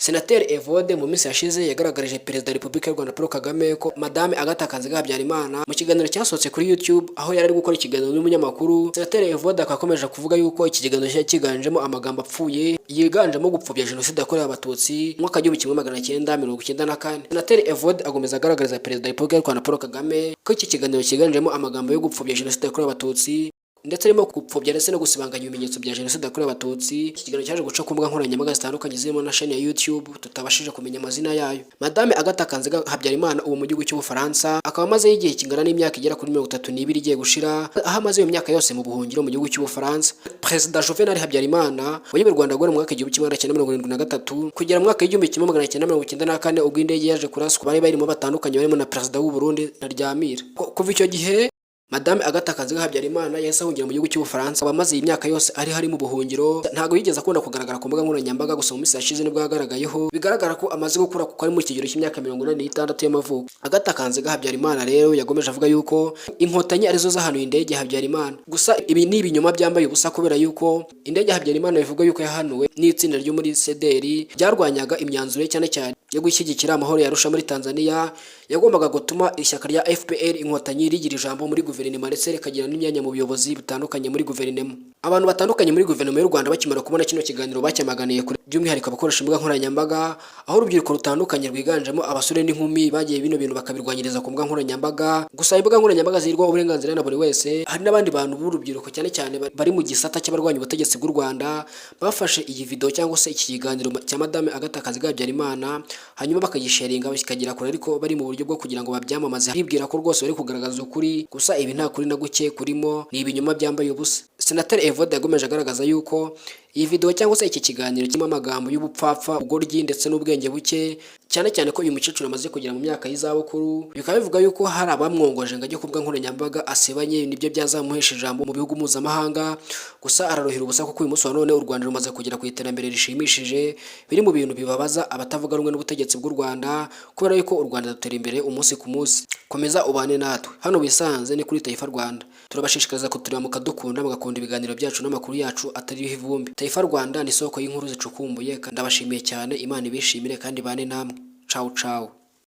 Senateri Evode mu minsi yashize yagaragarije Perezida wa Repubulika y'u Rwanda Paul Kagame ko Madame Agatha Kanziga Habyarimana mu kiganiro cyasohotse kuri YouTube aho yari ari gukora ikiganiro n'umunyamakuru. Senateri Evode akakomeje kuvuga yuko iki kiganiro cyiganjemo amagambo apfuye yiganjemo gupfobya jenoside yakorewe abatutsi mu mwaka w'1994. Senateri Evode agomeza agaragariza Perezida wa Repubulika y'u Rwanda Paul Kagame ko iki kiganiro cyiganjemo amagambo yo gupfobya jenoside yakorewe abatutsi ndetse arimo gupfobya ndetse no gusibanganya ibimenyetso bya jenoside yakorewe abatutsi. Iki kiganiro cyaje guca ku mbuga nkoranyambaga zitandukanye zirimo na chaîne ya YouTube tutabashije kumenya amazina yayo. Madame Agatha Kanziga Habyarimana uwo mu gihugu cy'Ubufaransa akaba amaze igihe kingana n'imyaka igera kuri 32 igiye gushira aho amaze iyo myaka yose mu buhungiro mu gihugu cy'Ubufaransa. Perezida Juvenal Habyarimana wayoboye u Rwanda mu mwaka w'1973 kugera mu mwaka w'1994 ubwo indege yaje kuraswa bari barimo batandukanye barimo na Perezida w'u Burundi Ntaryamira. Kuva icyo gihe Madame Agatha Kanziga Habyarimana yahise ahungira mu gihugu cy'Ubufaransa abamaze imyaka yose ari mu buhungiro. Ntago yigeze akunda kugaragara ku mbuga nkoranyambaga, gusa mu minsi yashize nibwo yagaragayeho bigaragara ko amaze gukura kuko ari mu kigero cy'imyaka 46 y'amavuko. Agatha Kanziga Habyarimana rero yagomeje avuga yuko inkotanyi arizo zahanuye indege Habyarimana, gusa ibi ni ibinyoma byambaye ubusa kubera yuko indege Habyarimana bivuga yuko yahanuwe n'itsinda ryo muri CDR ryarwanyaga imyanzuro cyane cyane yo gushyigikira amahoro yarusha muri Tanzania yagombaga gutuma ishyaka rya FPR inkotanyi rigira ijambo muri guverinoma ndetse rikagira n'imyanya mu buyobozi butandukanye muri guverinoma. Abantu batandukanye muri guverinoma y'u Rwanda bakimara kubona kino kiganiro bacyamaganiye kuri by'umwihariko abakoresha imbuga nkoranyambaga, aho urubyiruko rutandukanye rwiganjemo abasore n'inkumi bagiye bino bintu bakabirwanyiriza ku mbuga nkoranyambaga. Gusa imbuga nkoranyambaga zirwaho uburenganzira na buri wese, hari n'abandi bantu b'urubyiruko cyane cyane bari mu gisata cy'abarwanya ubutegetsi bw'u Rwanda bafashe iyi video cyangwa se iki kiganiro cya Madame Agatha Kanziga Habyarimana hanyuma bakagisharinga bakagira kure, ariko bari mu buryo bwo kugira ngo babyamamaze bibwira ko rwose bari kugaragaza ukuri, gusa ibi nta kuri na guke kurimo, ni ibinyoma byambaye ubusa. Senateri Evode yagomeje agaragaza yuko iyi video cyangwa se iki kiganiro kirimo amagambo y'ubupfapfa, ubugoryi ndetse n'ubwenge buke, cyane cyane ko uyu mukecuru amaze kugera mu myaka y'izabukuru. Bikaba bivuga yuko hari abamwongoje ngo ajye ku mbuga nkoranyambaga asebanye nibyo byazamuhesha ijambo mu bihugu mpuzamahanga, gusa ararohera ubusa kuko uyu munsi wa none u Rwanda rumaze kugera ku iterambere rishimishije, biri mu bintu bibabaza abatavuga rumwe n'ubutegetsi bw'u Rwanda kubera yuko u Rwanda rutera imbere umunsi ku munsi. Komeza ubane natwe hano bisanze ni kuri Taifa Rwanda, turabashishikariza kutureba mukadukunda mugakunda ibiganiro byacu n'amakuru yacu atariho ivumbi. Taifa Rwanda ni isoko y'inkuru zicukumbuye, kandi ndabashimiye cyane. Imana ibishimire kandi bane namwe. Ciao ciao.